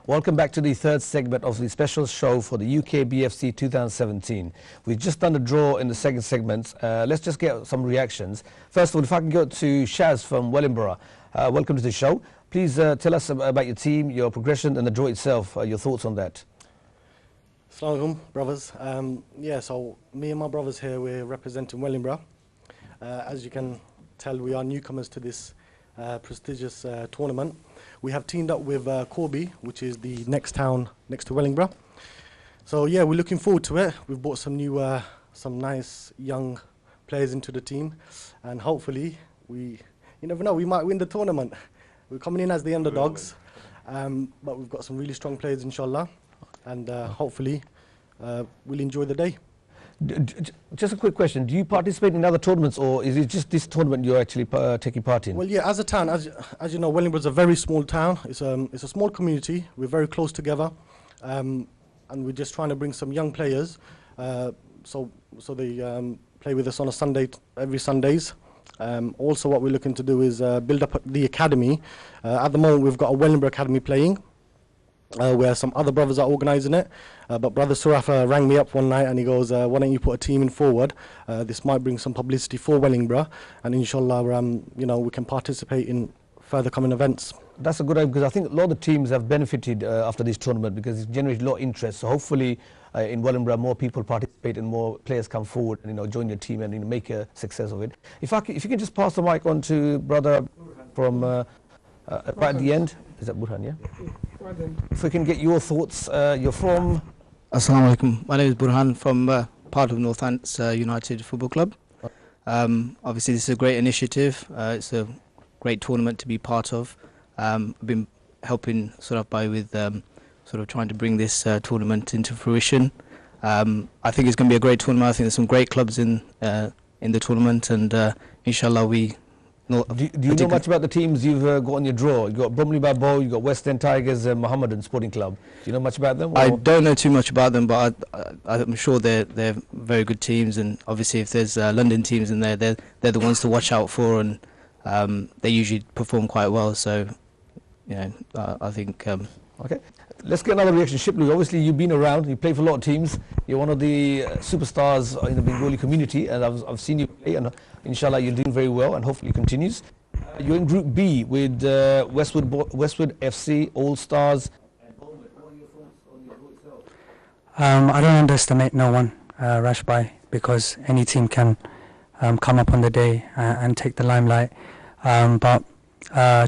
Welcome back to the third segment of the special show for the UK BFC 2017. We've just done a draw in the second segment. Let's just get some reactions. First of all, if I can go to Shaz from Wellingborough. Welcome to the show. Please tell us about your team, your progression and the draw itself, your thoughts on that. Assalamu alaikum, brothers. So me and my brothers here, we're representing Wellingborough. As you can tell, we are newcomers to this prestigious tournament. We have teamed up with Corby, which is the next town next to Wellingborough. So yeah, we're looking forward to it. We've brought some new, some nice young players into the team, and hopefully, you never know, we might win the tournament. We're coming in as the underdogs, but we've got some really strong players, inshallah, and hopefully we'll enjoy the day. Just a quick question, do you participate in other tournaments, or is it just this tournament you're actually taking part in? Well, yeah, as a town, as you know, Wellingborough's a very small town. It's a small community. We're very close together, and we're just trying to bring some young players, so they play with us on a Sunday, every Sundays. Also, what we're looking to do is build up the academy. At the moment, we've got a Wellingborough academy playing, where some other brothers are organising it. But Brother Surafa rang me up one night and he goes, why don't you put a team in forward? This might bring some publicity for Wellingborough, and inshallah, we can participate in further coming events. That's a good idea, because I think a lot of the teams have benefited after this tournament, because it's generated a lot of interest. So hopefully in Wellingborough more people participate and more players come forward and join your team and make a success of it. If you can just pass the mic on to Brother from right at the end. Is that Burhan, yeah? If we can get your thoughts, you're from? Assalamu alaikum. My name is Burhan from part of Northants United Football Club. Obviously this is a great initiative. It's a great tournament to be part of. I've been helping with trying to bring this tournament into fruition. I think it's going to be a great tournament. I think there's some great clubs in the tournament, and inshallah we. Do you know much about the teams you've got on your draw? You've got Bromley Barbow, you've got West End Tigers and Mohammedan Sporting Club. Do you know much about them? I don't know too much about them, but I'm sure they're very good teams, and obviously if there's London teams in there, they're the ones to watch out for, and they usually perform quite well. So, I think. Okay, let's get another reaction. Shipley, obviously you've been around, you play for a lot of teams, you're one of the superstars in the Bengali community, and I've seen you play, and inshallah you're doing very well, and hopefully it continues. You're in Group B with Westwood FC, All Stars. I don't underestimate no one, Rashbai, because any team can come up on the day and take the limelight. But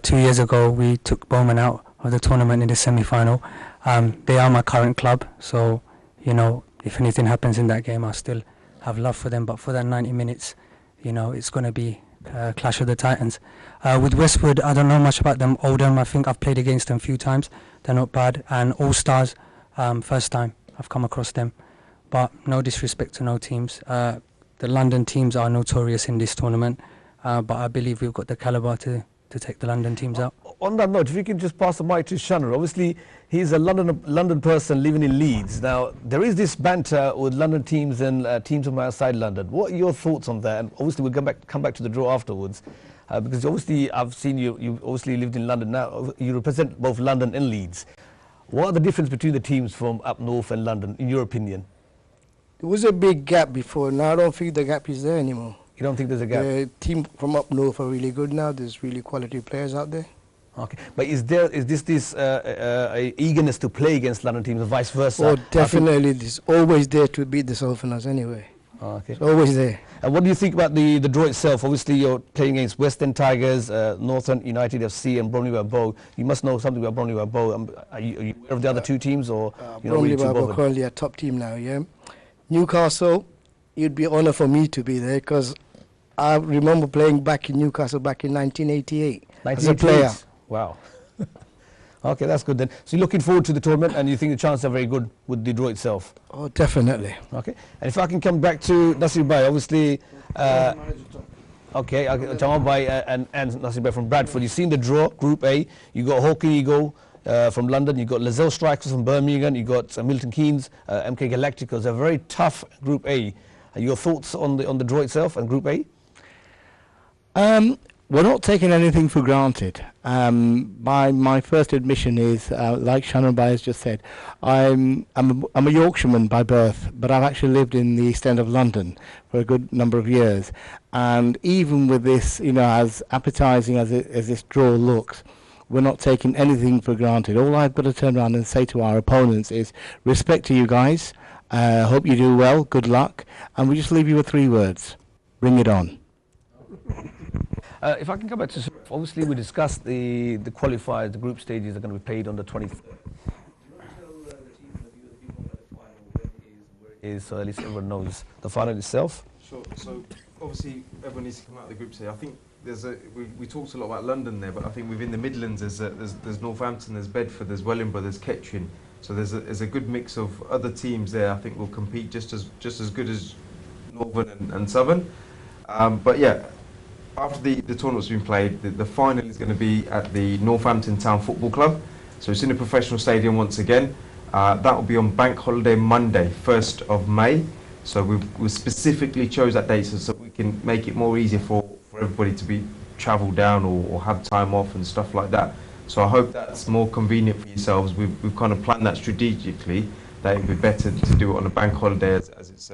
2 years ago we took Bowman out of the tournament in the semi-final. They are my current club, so if anything happens in that game, I'll still have love for them. But for that 90 minutes, it's going to be Clash of the Titans. With Westwood, I don't know much about them. Oldham, I think I've played against them a few times. They're not bad. And All Stars, first time I've come across them. But no disrespect to no teams. The London teams are notorious in this tournament, but I believe we've got the calibre to take the London teams out. On that note, if you can just pass the mic to Shannon. Obviously, he's a London person living in Leeds. Now, there is this banter with London teams and teams from outside London. What are your thoughts on that? And obviously, we'll come back to the draw afterwards, because obviously, I've seen you obviously lived in London now. You represent both London and Leeds. What are the difference between the teams from up north and London, in your opinion? There was a big gap before. Now I don't think the gap is there anymore. You don't think there's a gap? The team from up north are really good now. There's really quality players out there. Okay, but is this eagerness to play against London teams and vice versa? Oh, definitely. It's always there to beat the Southerners anyway. Okay. It's always there. And what do you think about the draw itself? Obviously, you're playing against West End Tigers, Northern United FC, and Bromley Barbow. You must know something about Bromley Barbow. Are you aware of the other two teams, or Bromley Barbow currently a top team now? Yeah. Newcastle, it'd be an honour for me to be there, because I remember playing back in Newcastle back in 1988 as a player. Wow. Okay, that's good then. So you're looking forward to the tournament, and you think the chances are very good with the draw itself? Oh, definitely. Okay. And if I can come back to Nasir Bhai, obviously, Jamal Bhai and Nasir Bhai from Bradford. You've seen the draw, Group A. You got Hawking Eagle from London. You got Lazelle Strikers from Birmingham. You got Milton Keynes, MK Galacticos. A very tough Group A. Your thoughts on the draw itself and Group A? We're not taking anything for granted. My first admission is, like Shannon Bai has just said, I'm a Yorkshireman by birth, but I've actually lived in the East End of London for a good number of years. And even with this, as appetising as this draw looks, we're not taking anything for granted. All I've got to turn around and say to our opponents is, respect to you guys, hope you do well, good luck, and we just leave you with 3 words: bring it on. If I can come back to, obviously we discussed the qualifiers, the group stages are going to be played on the 23rd. So at least everyone knows the final itself. Sure. So obviously everyone needs to come out of the group stage. I think we talked a lot about London there, but I think within the Midlands there's Northampton, there's Bedford, there's Wellingborough, there's Kettering. So there's a good mix of other teams there. I think will compete just as good as Northern and Southern. But yeah. After the tournament's been played, the final is going to be at the Northampton Town Football Club. So it's in a professional stadium once again. That will be on Bank Holiday Monday, 1st of May. So we specifically chose that date so we can make it more easier for everybody to travel down or have time off and stuff like that. So I hope that's more convenient for yourselves. We've kind of planned that strategically, that it would be better to do it on a bank holiday as it's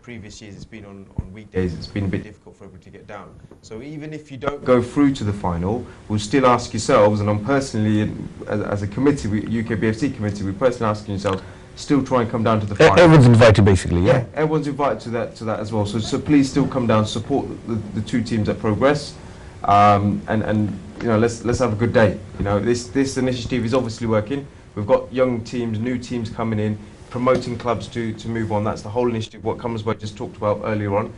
previous years it's been on weekdays. It's been a bit difficult for everybody to get down. So even if you don't go through to the final, we'll still ask yourselves, and I'm personally, as a committee, UKBFC committee, we're personally asking yourselves, still try and come down to the final. Everyone's invited basically, yeah? Everyone's invited to that as well. So please still come down, support the 2 teams that progress, and let's have a good day. This initiative is obviously working. We've got young teams, new teams coming in, promoting clubs to move on. That's the whole initiative, what Cummersby just talked about earlier on.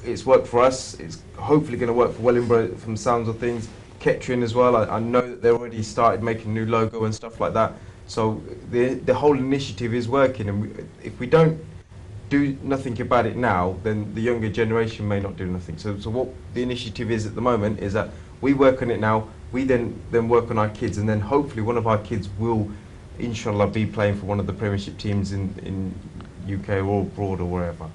It's worked for us. It's hopefully going to work for Wellingborough from the sounds of things. Kettering as well. I know that they already started making a new logo and stuff like that. So the whole initiative is working, and if we don't do nothing about it now, then the younger generation may not do nothing. So what the initiative is at the moment is that we work on it now, we then work on our kids, and then hopefully one of our kids will, inshallah, be playing for one of the Premiership teams in UK or abroad or wherever.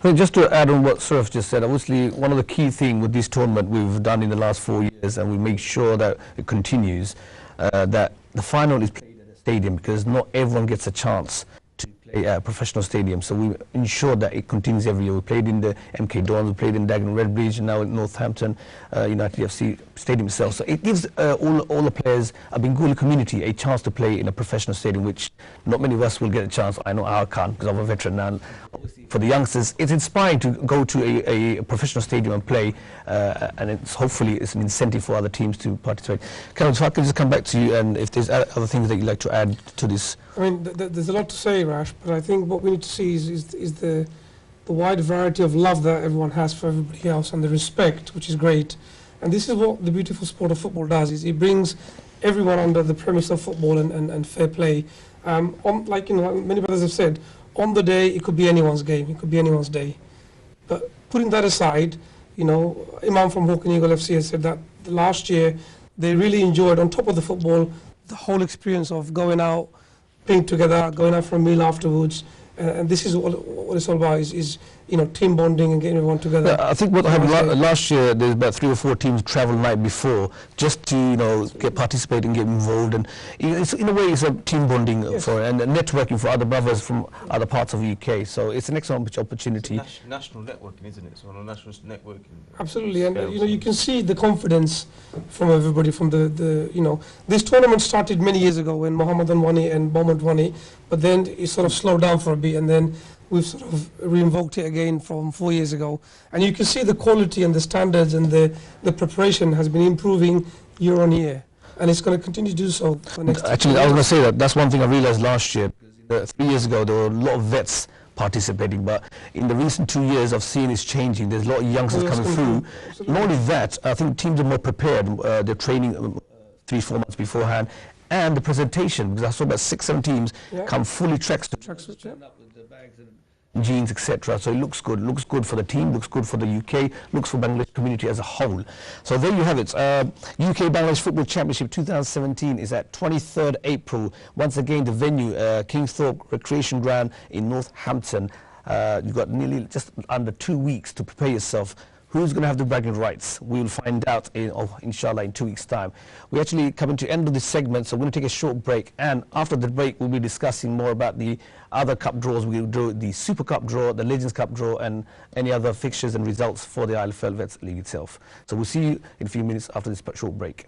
I mean, just to add on what Surf just said, obviously one of the key things with this tournament we've done in the last 4 years, and we make sure that it continues, that the final is played at a stadium, because not everyone gets a chance to play at a professional stadium. So we ensure that it continues every year. We played in the MK Dons, we played in Dagenham Redbridge, and now in Northampton United FC Stadium itself. So it gives all the players, a Bengali community, a chance to play in a professional stadium, which not many of us will get a chance. I know I can't, because I'm a veteran now. Obviously, for the youngsters, it's inspiring to go to a professional stadium and play, and hopefully it's an incentive for other teams to participate. Karen, if I could just come back to you, and if there's other things that you'd like to add to this. I mean, there's a lot to say, Rash, but I think what we need to see is the wide variety of love that everyone has for everybody else, and the respect, which is great. And this is what the beautiful sport of football does, is it brings everyone under the premise of football and fair play. Like many brothers have said, on the day it could be anyone's game, it could be anyone's day. But putting that aside, Imam from Hawk and Eagle FC has said that last year they really enjoyed, on top of the football, the whole experience of going out, playing together, going out for a meal afterwards. And this is what it's all about, is team bonding and getting everyone together. Yeah, I think what happened last year, there's about 3 or 4 teams travel the night before just to participate and get involved, and it's, in a way it's a team bonding for and networking for other brothers from other parts of the UK. So it's an excellent opportunity. It's national networking, isn't it? So on a national networking. Absolutely, and you can see the confidence from everybody. From this tournament started many years ago when Mohammedan won it and Beaumont won it, but then it sort of slowed down for a bit, and then we've sort of reinvoked it again from 4 years ago. And you can see the quality and the standards and the preparation has been improving year on year. And it's going to continue to do so for next year. Actually, I was going to say that that's one thing I realized last year. 3 years ago, there were a lot of vets participating, but in the recent 2 years, I've seen it's changing. There's a lot of youngsters coming through. Absolutely. Not only that, I think teams are more prepared. They're training 3-4 months beforehand. And the presentation, because I saw about 6-7 teams come fully tracksuit, with the bags and jeans, etc. So it looks good for the team, looks good for the UK, looks for Bangladesh community as a whole. So there you have it. UK Bangladesh Football Championship 2017 is at 23rd April. Once again, the venue, Kingsthorpe Recreation Ground in Northampton. You've got nearly just under 2 weeks to prepare yourself Who's going to have the bragging rights? We will find out, inshallah, in 2 weeks' time. We're actually coming to the end of this segment, so we're going to take a short break. And after the break, we'll be discussing more about the other cup draws. We'll do the Super Cup draw, the Legends Cup draw, and any other fixtures and results for the ILFL Vets League itself. So we'll see you in a few minutes after this short break.